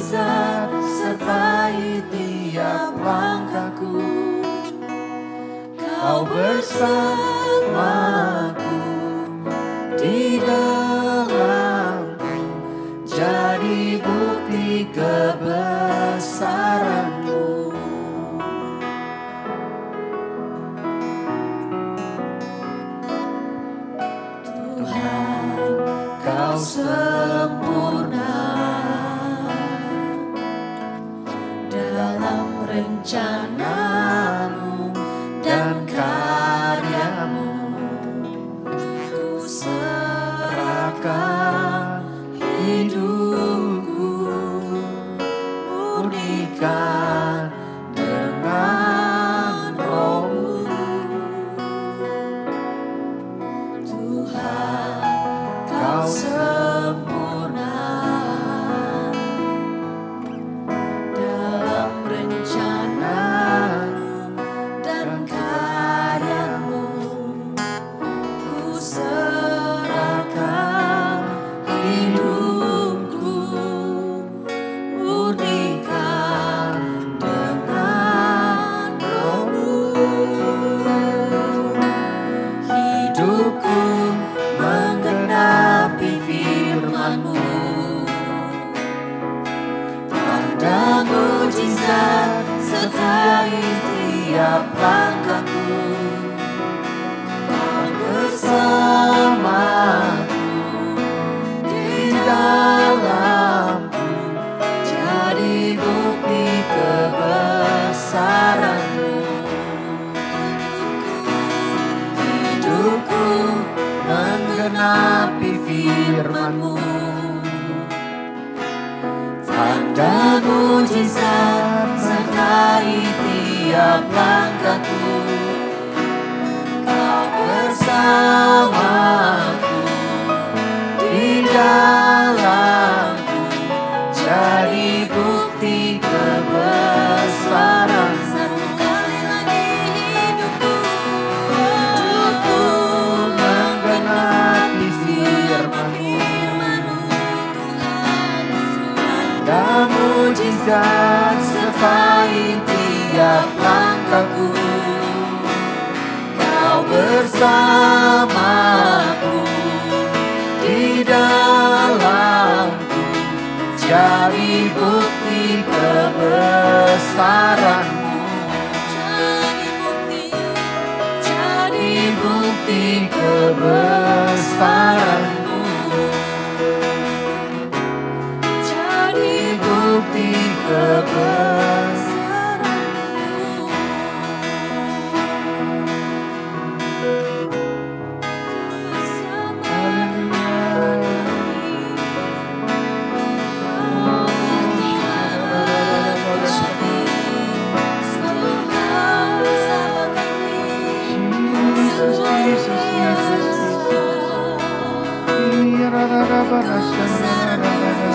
mujizat sertai tiap langkahku. Kau bersamaku di dalamku, jadi bukti kebesaran-Mu. Tuhan, Kau sempurna dalam rencana-Mu dan karya-Mu. Ku serahkan hidupku, murnikan dengan Roh-Mu. Tuhan, Kau sempurna dalam rencana-Mu dan karya-Mu. Ku serahkan hidupku, murnikan dengan Roh-Mu. Hidupku menggenapi firman-Mu, tanda mujizat sertai tiap langkahku. Kau bersamaku di dalamku, jadi bukti kebesaran-Mu. Hidupku menggenapi firman-Mu, tanda mujizat sertai tiap langkahku. Kau bersamaku di dalamku, jadi bukti kebesaran-Mu. Sekali lagi hidupku menggenapi firman-Mu, tanda mujizat sertai tiap langkahku. Kau bersamaku di dalamku, jadi bukti kebesaran-Mu. Jadi bukti kebesaran-Mu. Jadi bukti kebesaran-Mu.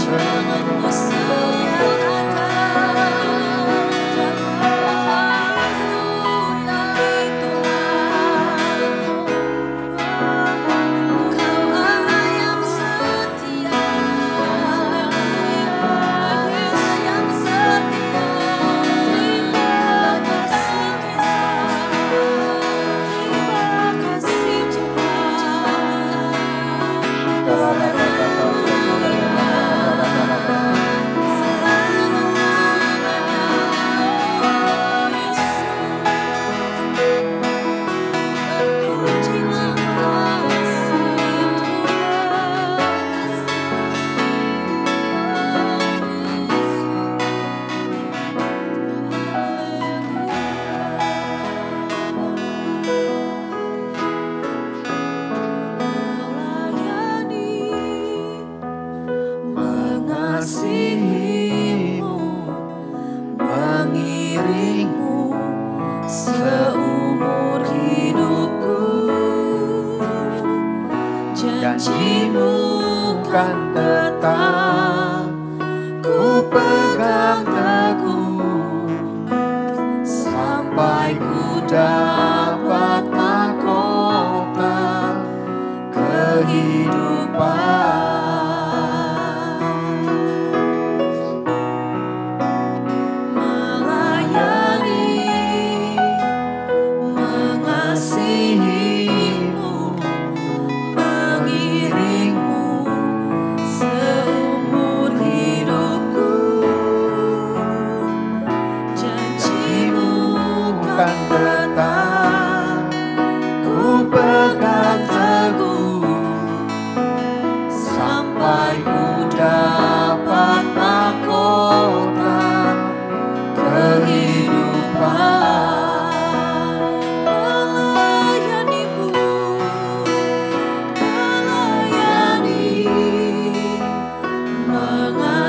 Jangan bosan,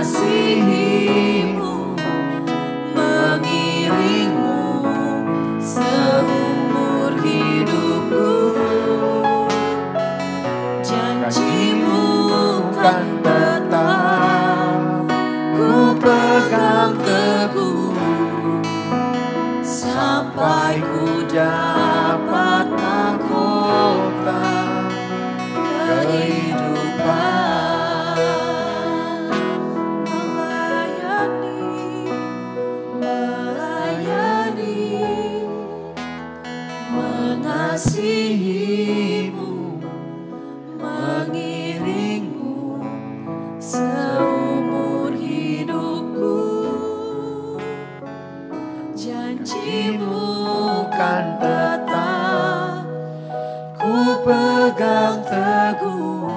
mengasihimu, mengiringmu seumur hidupku. Janjimu kan tetap ku pegang teguh, sampai ku dapat mahkota kehidupan. Melayani, mengasihimu, mengiringmu seumur hidupku. Janjimu kan tetap ku pegang teguh,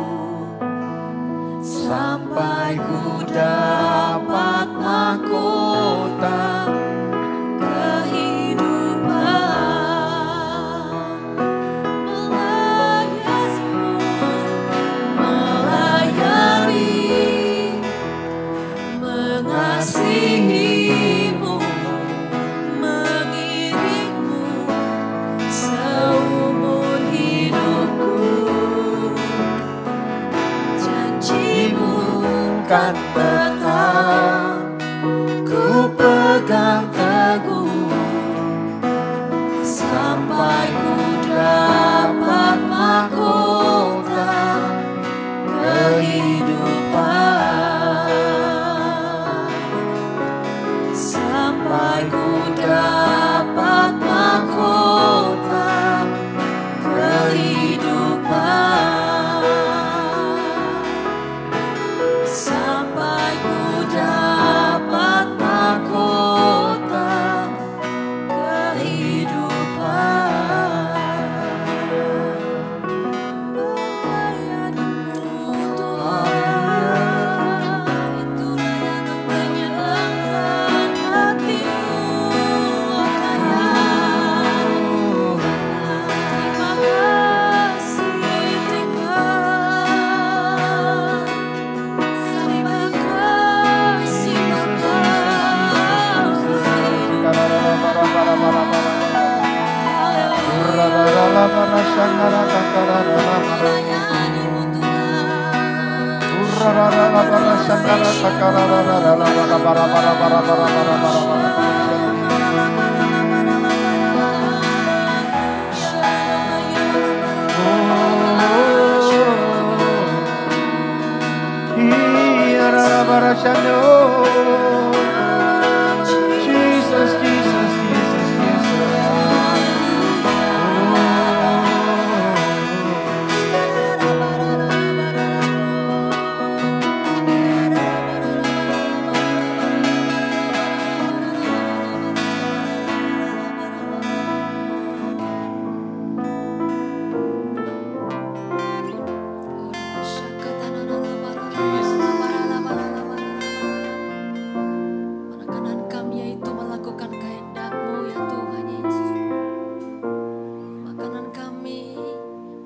sampai ku dapat mahkota kehidupan. Melayani, mengasihimu, mengiringmu seumur hidupku. Janjimu kan tetap ku pegang teguh, sampai ku dapat mahkota kehidupan. Sampai ku dapat mahkota kehidupan. Sampai ku dapat mahkota kehidupan. Melayanimu Tuhan, itulah yang menyenangkan hatimu, oh Tuhan. Terima kasih Tuhan. Terima kasih melayanimu Jesus, Jesus, Jesus, Jesus. Makanan kami yaitu melakukan kehendak-Mu ya Tuhan Yesus. Makanan kami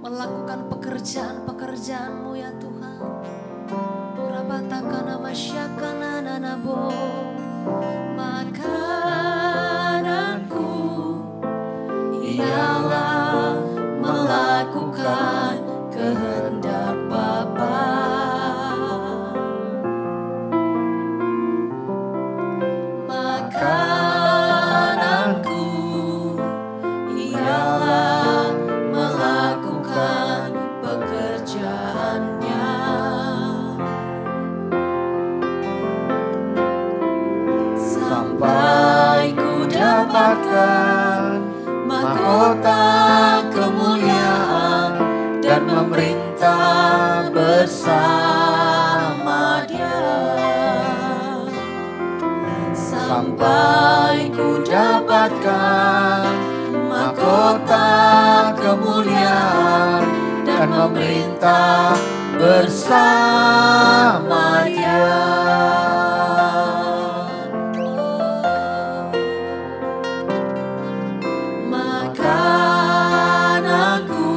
melakukan pekerjaan-pekerjaan-Mu ya Tuhan. Rabatakana masyakana nanabo. Makananku ialah melakukan kehendak Bapa. Makananku ialah melakukan pekerjaannya, sampai ku dapatkan mahkota kemuliaan dan memerintah bersama Dia. Sampai ku dapatkan mahkota kemuliaan dan memerintah bersama Dia. Makananku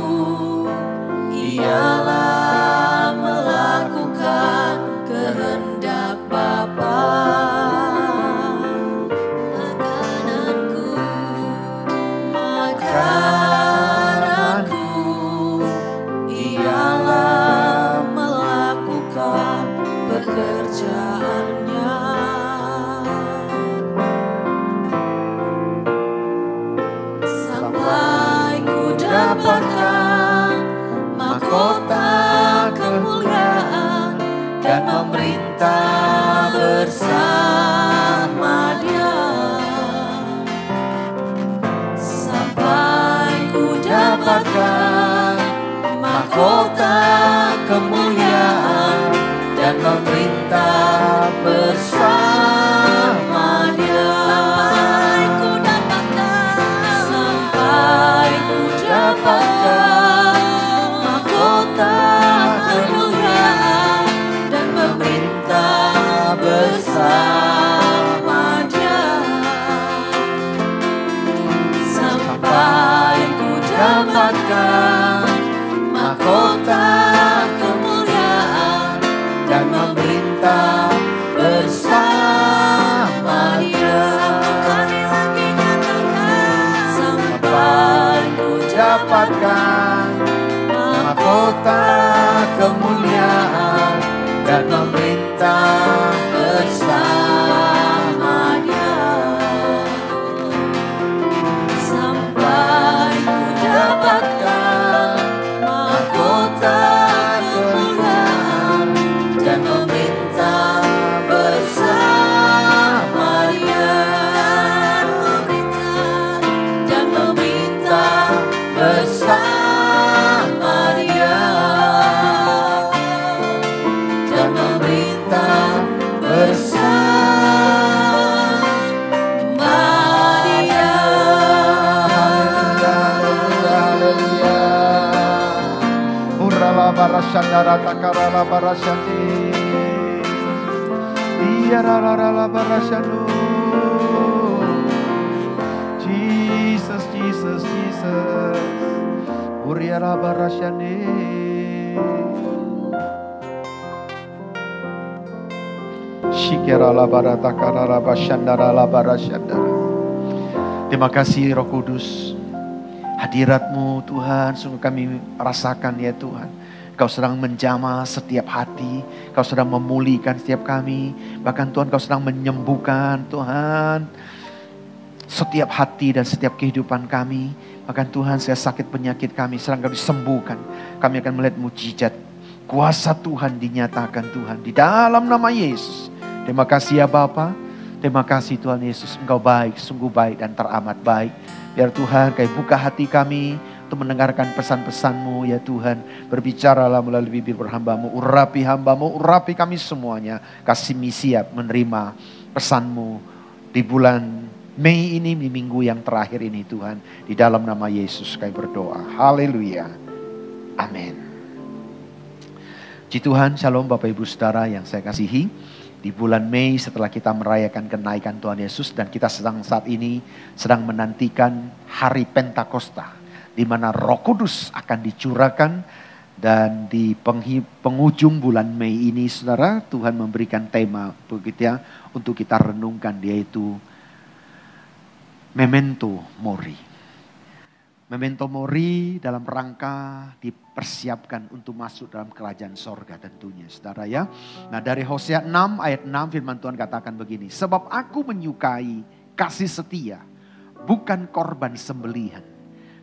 ialah melakukan kehendak Bapa. kerajaannya. Sampai ku dapatkan mahkota kemuliaan dan memerintah bersama Dia. Sampai ku dapatkan mahkota kemuliaan dan memerintah bersama Dia. Sampai ku dapatkan mahkota kemuliaan dan memerintah bersama Dia. Sampai ku dapatkan mahkota kemuliaan dan memerintah bersama Dia. Satu kali lagi nyatakan. Sampai ku dapatkan mahkota kemuliaan dan memerintah bersama Dia. Sampai ku dapatkan mahkota kemuliaan dan memerintah bersama Dia. Dan memerintah bersama Dia. Dan memerintah bersama Dia. Haleluya. Urala barashandara takarala barashandi. Iyararala barashandu. Jesus, Jesus, Jesus. Uriara barashandi. Shikerala baratakarala bashandarala barashandara. Terima kasih Roh Kudus. Hadirat-Mu Tuhan, sungguh kami rasakan ya Tuhan. Kau sedang menjamah setiap hati, Kau sedang memulihkan setiap kami. Bahkan Tuhan Kau sedang menyembuhkan Tuhan setiap hati dan setiap kehidupan kami. Bahkan Tuhan saya sakit penyakit kami sedang Kau disembuhkan. Kami akan melihat mujizat. Kuasa Tuhan dinyatakan Tuhan di dalam nama Yesus. Terima kasih ya Bapa. Terima kasih Tuhan Yesus. Engkau baik, sungguh baik dan teramat baik. Biar Tuhan Kau buka hati kami untuk mendengarkan pesan-pesan-Mu ya Tuhan. Berbicaralah melalui bibir hamba-Mu. Urapi hamba-Mu, urapi kami semuanya. Kasih siap menerima pesan-Mu di bulan Mei ini, di minggu yang terakhir ini Tuhan. Di dalam nama Yesus kami berdoa. Haleluya. Amin. Puji Tuhan, shalom Bapak Ibu Saudara yang saya kasihi. Di bulan Mei setelah kita merayakan kenaikan Tuhan Yesus dan kita saat ini sedang menantikan hari Pentakosta, di mana Roh Kudus akan dicurahkan. Dan di penghujung bulan Mei ini Saudara, Tuhan memberikan tema begitu ya, untuk kita renungkan, yaitu Memento Mori. Memento Mori dalam rangka dipersiapkan untuk masuk dalam kerajaan sorga tentunya Saudara ya. Nah dari Hosea 6 ayat 6 firman Tuhan katakan begini. Sebab aku menyukai kasih setia, bukan korban sembelihan.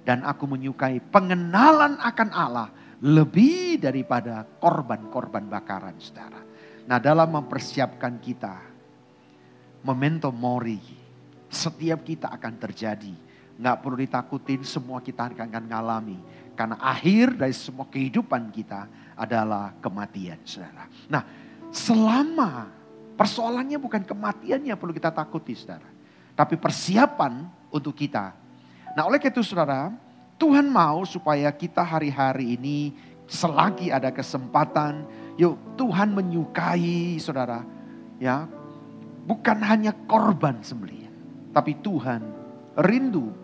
Dan aku menyukai pengenalan akan Allah lebih daripada korban-korban bakaran Saudara. Nah dalam mempersiapkan kita Memento Mori, setiap kita akan terjadi. Nggak perlu ditakutin, semua kita akan ngalami. Karena akhir dari semua kehidupan kita adalah kematian Saudara. Nah selama persoalannya bukan kematian yang perlu kita takuti Saudara. Tapi persiapan untuk kita. Nah oleh itu Saudara, Tuhan mau supaya kita hari-hari ini selagi ada kesempatan, yuk Tuhan menyukai Saudara. Ya, bukan hanya korban sembelihan, tapi Tuhan rindu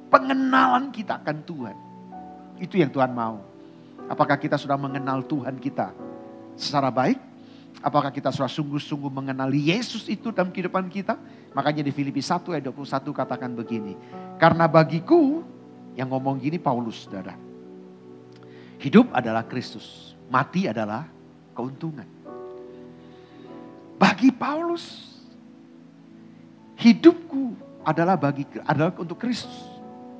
pengenalan kita akan Tuhan. Itu yang Tuhan mau. Apakah kita sudah mengenal Tuhan kita secara baik? Apakah kita sudah sungguh-sungguh mengenali Yesus itu dalam kehidupan kita? Makanya di Filipi 1 ayat 21 katakan begini. Karena bagiku, yang ngomong gini Paulus Saudara. Hidup adalah Kristus, mati adalah keuntungan. Bagi Paulus, hidupku adalah untuk Kristus.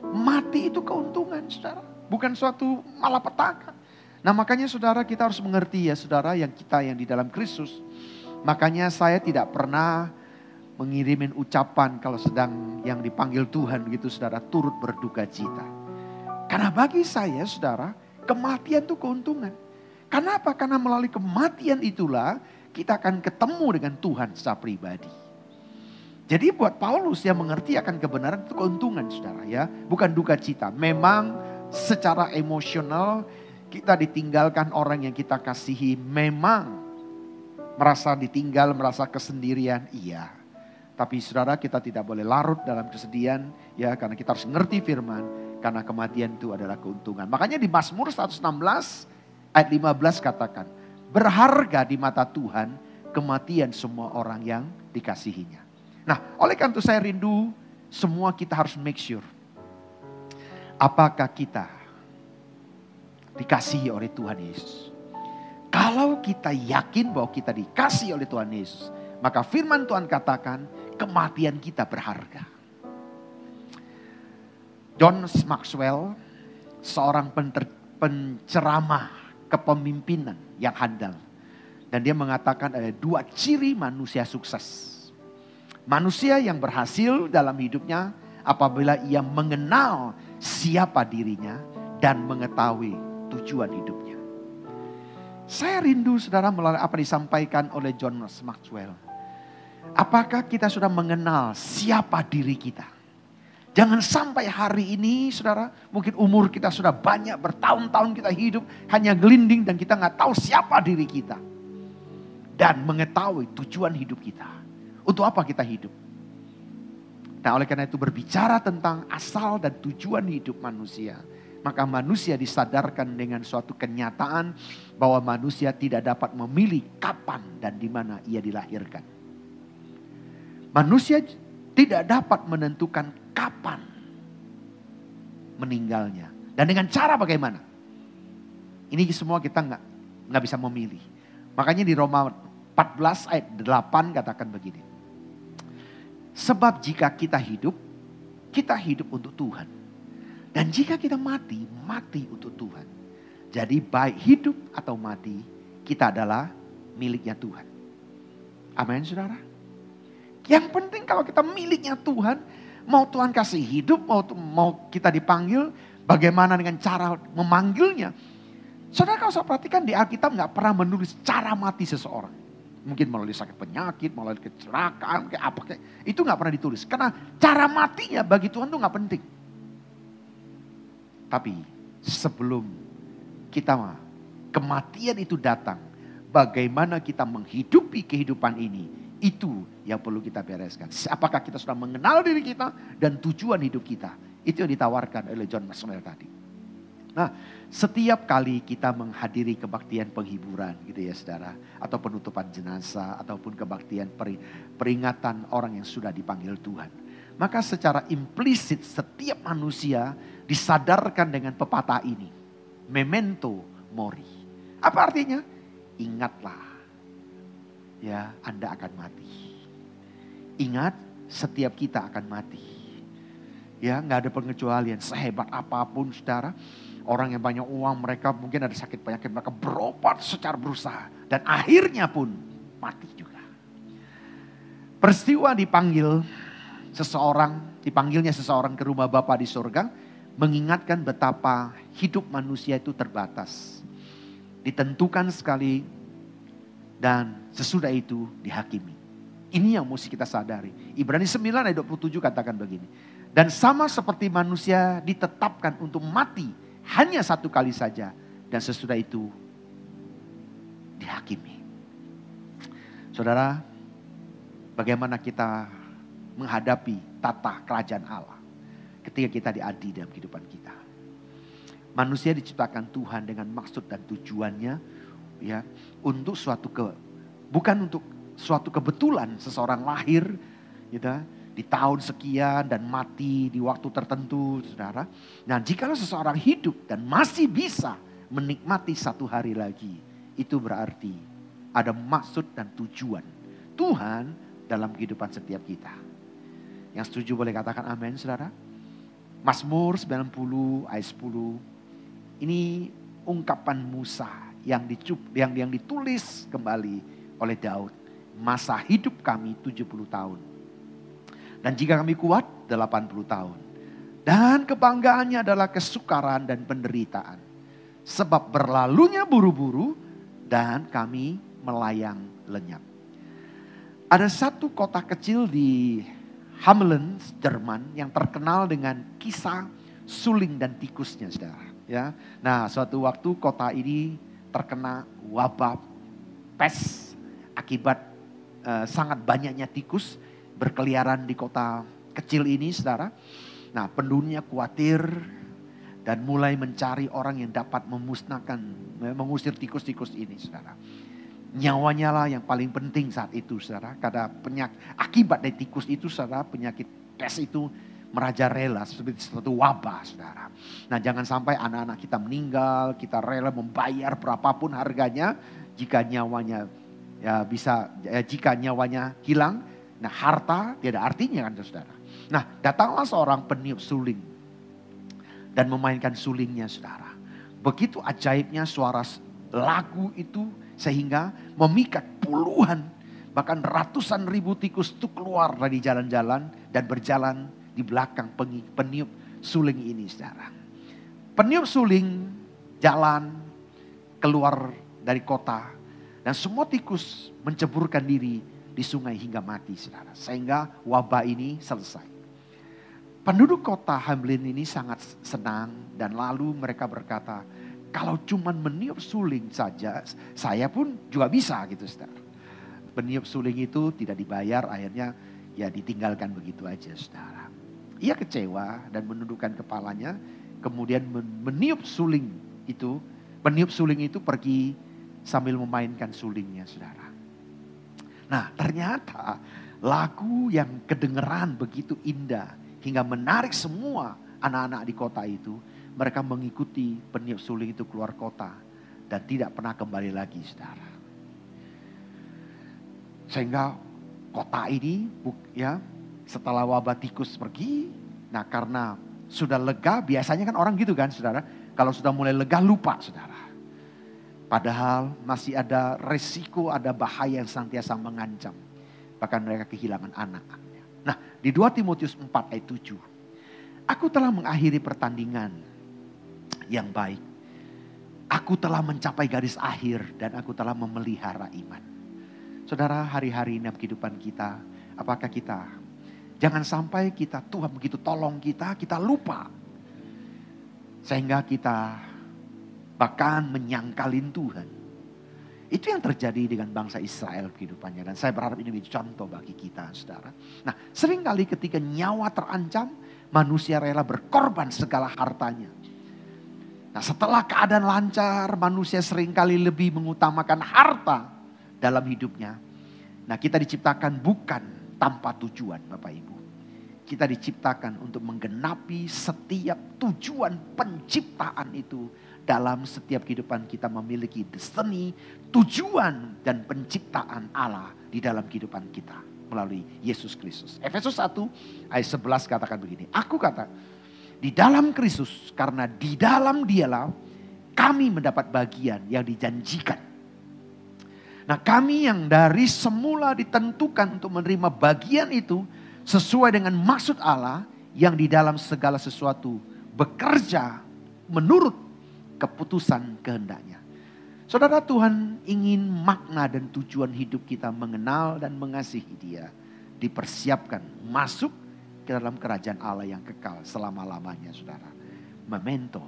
Mati itu keuntungan, saudara. Bukan suatu malapetaka. Nah makanya saudara, kita harus mengerti ya saudara, yang di dalam Kristus. Makanya saya tidak pernah mengirimin ucapan kalau sedang yang dipanggil Tuhan gitu saudara, turut berduka cita. Karena bagi saya saudara, kematian itu keuntungan. Kenapa? Karena melalui kematian itulah kita akan ketemu dengan Tuhan secara pribadi. Jadi buat Paulus yang mengerti akan kebenaran itu keuntungan saudara ya. Bukan duka cita. Memang secara emosional kita ditinggalkan orang yang kita kasihi. Memang merasa ditinggal, merasa kesendirian. Iya. Tapi saudara, kita tidak boleh larut dalam kesedihan ya, karena kita harus ngerti firman, karena kematian itu adalah keuntungan. Makanya di Mazmur 116 ayat 15 katakan, berharga di mata Tuhan kematian semua orang yang dikasihinya. Nah, oleh karena itu saya rindu semua kita harus make sure, apakah kita dikasihi oleh Tuhan Yesus. Kalau kita yakin bahwa kita dikasihi oleh Tuhan Yesus, maka firman Tuhan katakan kematian kita berharga. John Maxwell, seorang penceramah kepemimpinan yang handal. Dan dia mengatakan ada 2 ciri manusia sukses. Manusia yang berhasil dalam hidupnya apabila ia mengenal siapa dirinya dan mengetahui tujuan hidupnya. Saya rindu saudara melalui apa disampaikan oleh John Maxwell. Apakah kita sudah mengenal siapa diri kita? Jangan sampai hari ini saudara, mungkin umur kita sudah banyak, bertahun-tahun kita hidup hanya gelinding dan kita nggak tahu siapa diri kita. Dan mengetahui tujuan hidup kita. Untuk apa kita hidup? Nah oleh karena itu berbicara tentang asal dan tujuan hidup manusia. Maka manusia disadarkan dengan suatu kenyataan bahwa manusia tidak dapat memilih kapan dan di mana ia dilahirkan. Manusia tidak dapat menentukan kapan meninggalnya. Dan dengan cara bagaimana? Ini semua kita nggak bisa memilih. Makanya di Roma 14 ayat 8 katakan begini. Sebab jika kita hidup untuk Tuhan. Dan jika kita mati untuk Tuhan. Jadi baik hidup atau mati, kita adalah miliknya Tuhan. Amin saudara. Yang penting kalau kita miliknya Tuhan, mau Tuhan kasih hidup, mau kita dipanggil, bagaimana dengan cara memanggilnya. Saudara kalau saya perhatikan di Alkitab nggak pernah menulis cara mati seseorang. Mungkin melalui sakit penyakit, melalui kecelakaan, itu nggak pernah ditulis. Karena cara matinya bagi Tuhan itu nggak penting. Tapi sebelum kematian itu datang, bagaimana kita menghidupi kehidupan ini, itu yang perlu kita bereskan. Apakah kita sudah mengenal diri kita dan tujuan hidup kita? Itu yang ditawarkan oleh John Maxwell tadi. Nah, setiap kali kita menghadiri kebaktian penghiburan gitu ya saudara. Atau penutupan jenazah ataupun kebaktian peringatan orang yang sudah dipanggil Tuhan. Maka secara implisit setiap manusia disadarkan dengan pepatah ini. Memento mori. Apa artinya? Ingatlah ya Anda akan mati. Ingat setiap kita akan mati. Ya gak ada pengecualian sehebat apapun saudara. Orang yang banyak uang mereka mungkin ada sakit penyakit mereka berobat secara berusaha. Dan akhirnya pun mati juga. Peristiwa dipanggilnya seseorang ke rumah Bapa di surga. Mengingatkan betapa hidup manusia itu terbatas. Ditentukan sekali dan sesudah itu dihakimi. Ini yang mesti kita sadari. Ibrani 9 ayat 27 katakan begini. Dan sama seperti manusia ditetapkan untuk mati hanya satu kali saja. Dan sesudah itu dihakimi. Saudara, bagaimana kita menghadapi tata kerajaan Allah. Ketika kita diadili dalam kehidupan kita. Manusia diciptakan Tuhan dengan maksud dan tujuannya. Ya, untuk bukan untuk suatu kebetulan seseorang lahir. Gitu, di tahun sekian dan mati di waktu tertentu saudara. Nah jika seseorang hidup dan masih bisa menikmati satu hari lagi. Itu berarti ada maksud dan tujuan. Tuhan dalam kehidupan setiap kita. Yang setuju boleh katakan amin, saudara. Mazmur 90 ayat 10. Ini ungkapan Musa yang ditulis kembali oleh Daud. Masa hidup kami 70 tahun. Dan jika kami kuat 80 tahun. Dan kebanggaannya adalah kesukaran dan penderitaan. Sebab berlalunya buru-buru dan kami melayang lenyap. Ada satu kota kecil di Hameln, Jerman yang terkenal dengan kisah suling dan tikusnya, saudara. Ya, nah suatu waktu kota ini terkena wabah pes akibat sangat banyaknya tikus berkeliaran di kota kecil ini, saudara. Nah, penduduknya khawatir dan mulai mencari orang yang dapat mengusir tikus-tikus ini, saudara. Nyawanya lah yang paling penting saat itu, saudara. Karena akibat dari tikus itu, saudara, penyakit pes itu merajalela seperti suatu wabah, saudara. Nah, jangan sampai anak-anak kita meninggal, kita rela membayar berapapun harganya jika nyawanya jika nyawanya hilang. Nah, harta tidak artinya kan, saudara. Nah, datanglah seorang peniup suling dan memainkan sulingnya, saudara. Begitu ajaibnya suara lagu itu sehingga memikat puluhan bahkan ratusan ribu tikus itu keluar dari jalan-jalan dan berjalan di belakang peniup suling ini, saudara. Peniup suling jalan keluar dari kota dan semua tikus menceburkan diri di sungai hingga mati, saudara. Sehingga wabah ini selesai. Penduduk kota Hameln ini sangat senang dan lalu mereka berkata, kalau cuman meniup suling saja, saya pun juga bisa gitu, saudara. Peniup suling itu tidak dibayar, akhirnya ya ditinggalkan begitu aja, saudara. Ia kecewa dan menundukkan kepalanya, kemudian meniup suling itu. Peniup suling itu pergi sambil memainkan sulingnya, saudara. Nah, ternyata lagu yang kedengeran begitu indah hingga menarik semua anak-anak di kota itu. Mereka mengikuti peniup suling itu keluar kota dan tidak pernah kembali lagi, saudara. Sehingga kota ini setelah wabah tikus pergi, nah karena sudah lega, biasanya kan orang gitu kan, saudara. Kalau sudah mulai lega lupa, saudara. Padahal masih ada resiko, ada bahaya yang senantiasa mengancam. Bahkan mereka kehilangan anak-anaknya. Nah, di 2 Timotius 4 ayat 7. Aku telah mengakhiri pertandingan yang baik. Aku telah mencapai garis akhir dan aku telah memelihara iman. Saudara, hari-hari dalam kehidupan kita, apakah kita, jangan sampai Tuhan begitu tolong kita lupa. Sehingga kita bahkan menyangkalin Tuhan. Itu yang terjadi dengan bangsa Israel kehidupannya. Dan saya berharap ini menjadi contoh bagi kita, saudara. Nah, seringkali ketika nyawa terancam, manusia rela berkorban segala hartanya. Nah, setelah keadaan lancar, manusia seringkali lebih mengutamakan harta dalam hidupnya. Nah, kita diciptakan bukan tanpa tujuan, Bapak Ibu. Kita diciptakan untuk menggenapi setiap tujuan penciptaan itu. Dalam setiap kehidupan kita memiliki destiny, tujuan dan penciptaan Allah di dalam kehidupan kita melalui Yesus Kristus. Efesus 1 ayat 11 katakan begini. Aku kata, di dalam Kristus, karena di dalam Dialah kami mendapat bagian yang dijanjikan. Nah, kami yang dari semula ditentukan untuk menerima bagian itu sesuai dengan maksud Allah yang di dalam segala sesuatu bekerja menurut keputusan kehendaknya. Saudara, Tuhan ingin makna dan tujuan hidup kita mengenal dan mengasihi Dia dipersiapkan masuk ke dalam kerajaan Allah yang kekal selama-lamanya, saudara. Memento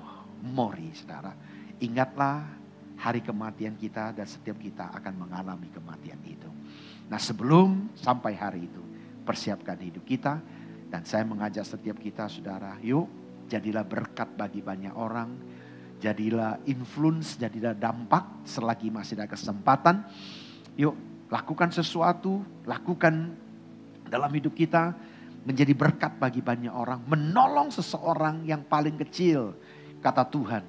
mori, saudara. Ingatlah hari kematian kita dan setiap kita akan mengalami kematian itu. Nah, sebelum sampai hari itu, persiapkan hidup kita. Dan saya mengajak setiap kita, saudara, yuk jadilah berkat bagi banyak orang. Jadilah influence, jadilah dampak selagi masih ada kesempatan. Yuk lakukan sesuatu, lakukan dalam hidup kita menjadi berkat bagi banyak orang. Menolong seseorang yang paling kecil. Kata Tuhan,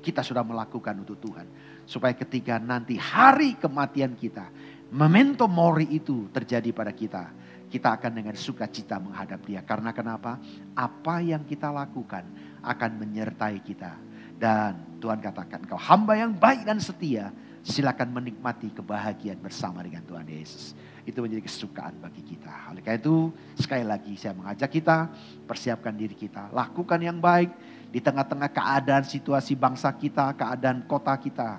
kita sudah melakukan untuk Tuhan. Supaya ketika nanti hari kematian kita, memento mori itu terjadi pada kita, kita akan dengan sukacita menghadap Dia. Karena kenapa? Apa yang kita lakukan akan menyertai kita. Dan Tuhan katakan, kau hamba yang baik dan setia, silakan menikmati kebahagiaan bersama dengan Tuhan Yesus. Itu menjadi kesukaan bagi kita. Oleh karena itu, sekali lagi saya mengajak kita, persiapkan diri kita, lakukan yang baik di tengah-tengah keadaan situasi bangsa kita, keadaan kota kita,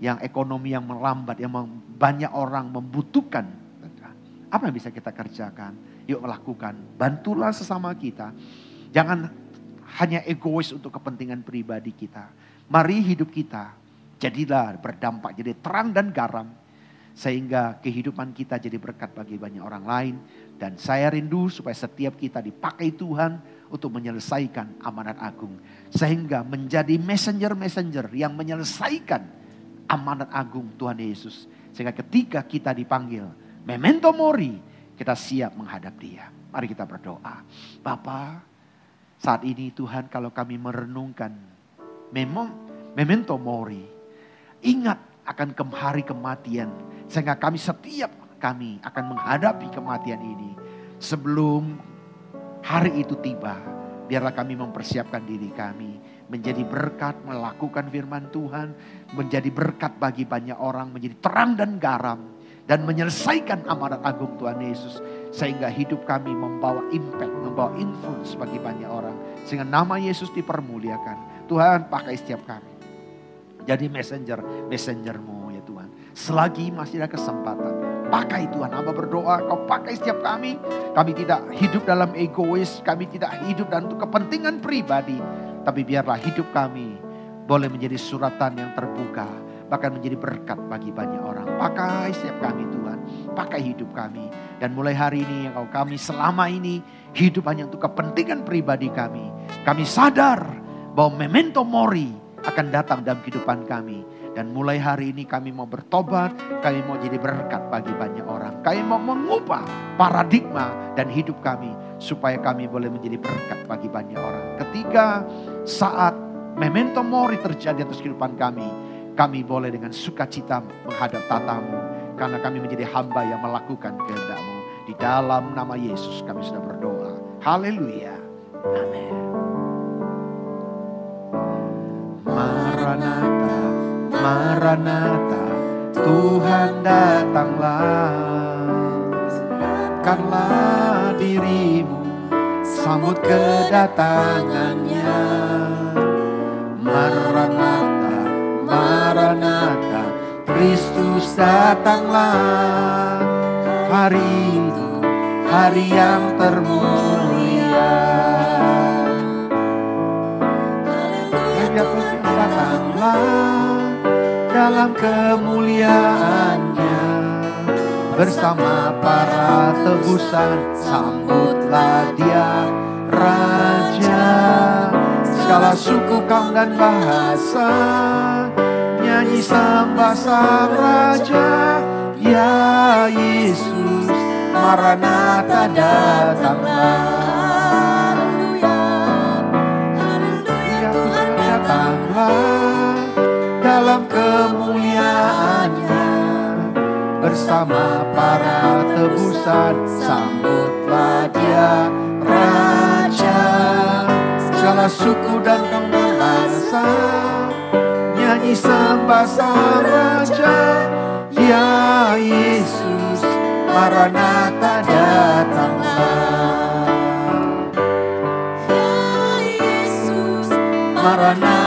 yang ekonomi yang melambat, yang banyak orang membutuhkan. Apa yang bisa kita kerjakan? Yuk lakukan, bantulah sesama kita. Jangan hanya egois untuk kepentingan pribadi kita. Mari hidup kita jadilah berdampak, jadi terang dan garam. Sehingga kehidupan kita jadi berkat bagi banyak orang lain. Dan saya rindu supaya setiap kita dipakai Tuhan untuk menyelesaikan amanat agung. Sehingga menjadi messenger-messenger yang menyelesaikan amanat agung Tuhan Yesus. Sehingga ketika kita dipanggil, memento mori, kita siap menghadap Dia. Mari kita berdoa. Bapa, saat ini Tuhan kalau kami merenungkan memento mori, ingat akan hari kematian. Sehingga setiap kami akan menghadapi kematian ini. Sebelum hari itu tiba, biarlah kami mempersiapkan diri kami. Menjadi berkat, melakukan firman Tuhan. Menjadi berkat bagi banyak orang, menjadi terang dan garam. Dan menyelesaikan amanat agung Tuhan Yesus. Sehingga hidup kami membawa impact, membawa influence bagi banyak orang. Sehingga nama Yesus dipermuliakan. Tuhan pakai setiap kami. Jadi messenger-mu ya Tuhan. Selagi masih ada kesempatan, pakai Tuhan. Hamba berdoa, kau pakai setiap kami. Kami tidak hidup dalam egois, kami tidak hidup dalam kepentingan pribadi. Tapi biarlah hidup kami boleh menjadi suratan yang terbuka. Bahkan menjadi berkat bagi banyak orang. Pakai setiap kami Tuhan. Pakai hidup kami. Dan mulai hari ini yang kami selama ini hidup hanya untuk kepentingan pribadi kami. Kami sadar bahwa memento mori akan datang dalam kehidupan kami. Dan mulai hari ini kami mau bertobat. Kami mau jadi berkat bagi banyak orang. Kami mau mengubah paradigma dan hidup kami. Supaya kami boleh menjadi berkat bagi banyak orang. Ketika saat memento mori terjadi atas kehidupan kami. Kami boleh dengan sukacita menghadap tatamu. Karena kami menjadi hamba yang melakukan kehendak-Mu. Di dalam nama Yesus kami sudah berdoa. Haleluya. Amin. Maranatha, Maranatha, Tuhan datanglah. Angkatlah dirimu, sambut kedatangannya. Maranatha, Maranatha, Kristus datanglah. Hari itu, hari yang termulia. Yesus datanglah dalam kemuliaannya. Bersama para tebusan, sambutlah Dia Raja. Segala suku, kaum dan bahasa nyanyi sembah Sang Raja. Ya Yesus, Maranatha datanglah. Datanglah dalam kemuliaannya. Bersama para tebusan, sambutlah Dia Raja. Segala suku dan kaum dan bangsa nyanyi sembah Sang Raja. Ya Yesus, Maranatha datanglah. Ya Yesus, Maranatha